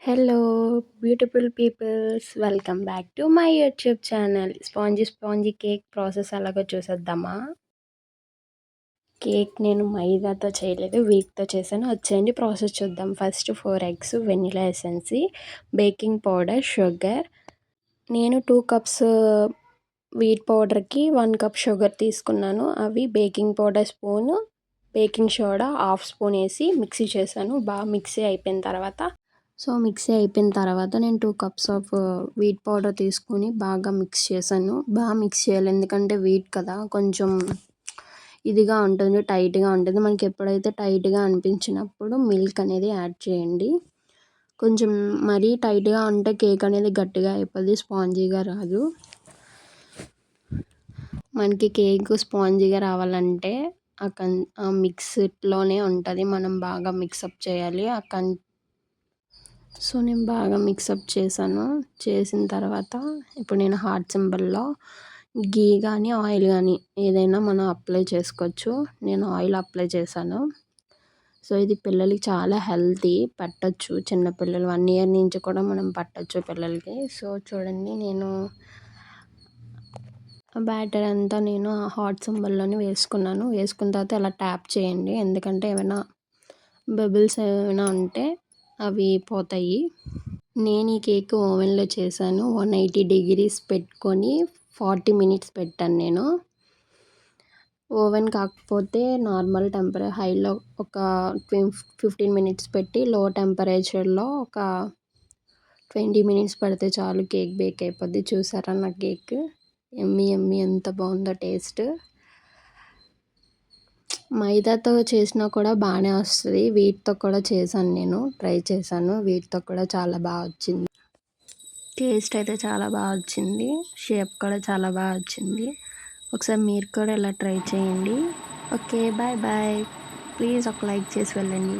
Hello beautiful peoples, welcome back to my YouTube channel. Spongy spongy cake process ఎలాగో చూసేద్దామా? Cake నేను మైదాతో చేయలేదు, వీట్‌తో చేశాను. వచ్చేయండి ప్రాసెస్ చూద్దాం. First 4 eggs, vanilla essence, baking powder, sugar. నేను 2 కప్స్ వీట్ పౌడర్కి 1 కప్ షుగర్ తీసుకున్నాను. అవి baking powder spoon, baking soda half spoon వేసి మిక్సీ చేశాను. బాగా మిక్సీ అయిపోయిన తర్వాత నేను 2 కప్స్ ఆఫ్ వీట్ పౌడర్ తీసుకొని బాగా మిక్స్ చేశాను. బాగా మిక్స్ చేయాలి, ఎందుకంటే వీట్ కదా కొంచెం ఇదిగా ఉంటుంది, టైట్గా ఉంటుంది. మనకి ఎప్పుడైతే టైట్గా అనిపించినప్పుడు మిల్క్ అనేది యాడ్ చేయండి. కొంచెం మరీ టైట్గా ఉంటే కేక్ అనేది గట్టిగా అయిపోద్ది, స్పాంజీగా రాదు. మనకి కేక్ స్పాంజీగా రావాలంటే ఆ మిక్స్లోనే ఉంటుంది, మనం బాగా మిక్సప్ చేయాలి. సో నేను బాగా మిక్సప్ చేశాను. చేసిన తర్వాత ఇప్పుడు నేను హార్ట్ సింబల్లో గీ కానీ ఆయిల్ కానీ ఏదైనా మనం అప్లై చేసుకోవచ్చు. నేను ఆయిల్ అప్లై చేశాను. సో ఇది పిల్లలకి చాలా హెల్తీ, పెట్టచ్చు. చిన్నపిల్లలు 1 ఇయర్ నుంచి కూడా మనం పట్టచ్చు పిల్లలకి. సో చూడండి, నేను బ్యాటర్ అంతా నేను హార్ట్ సింబల్లోనే వేసుకున్నాను. వేసుకున్న తర్వాత అలా ట్యాప్ చేయండి, ఎందుకంటే ఏమైనా బబుల్స్ ఏమైనా ఉంటే అవి పోతాయి. నేను ఈ కేక్ ఓవెన్లో చేశాను. 180 డిగ్రీస్ పెట్టుకొని 40 మినిట్స్ పెట్టాను నేను. ఓవెన్ కాకపోతే నార్మల్ హైలో ఒక 15 మినిట్స్ పెట్టి, లో టెంపరేచర్లో ఒక 20 మినిట్స్ పెడితే చాలు, కేక్ బేక్ అయిపోద్ది. చూసారా నా కేక్ ఎమ్మీ ఎమ్మీ ఎంత బాగుందో టేస్ట్. మైదాతో చేసినా కూడా బాగానే వస్తుంది. వీటితో కూడా చేశాను, నేను ట్రై చేశాను. వీటితో కూడా చాలా బాగా వచ్చింది. టేస్ట్ అయితే చాలా బాగా వచ్చింది, షేప్ కూడా చాలా బాగా వచ్చింది. ఒకసారి మీరు కూడా ఇలా ట్రై చేయండి. Okay, bye bye. ప్లీజ్ ఒక లైక్ చేసి వెళ్ళండి.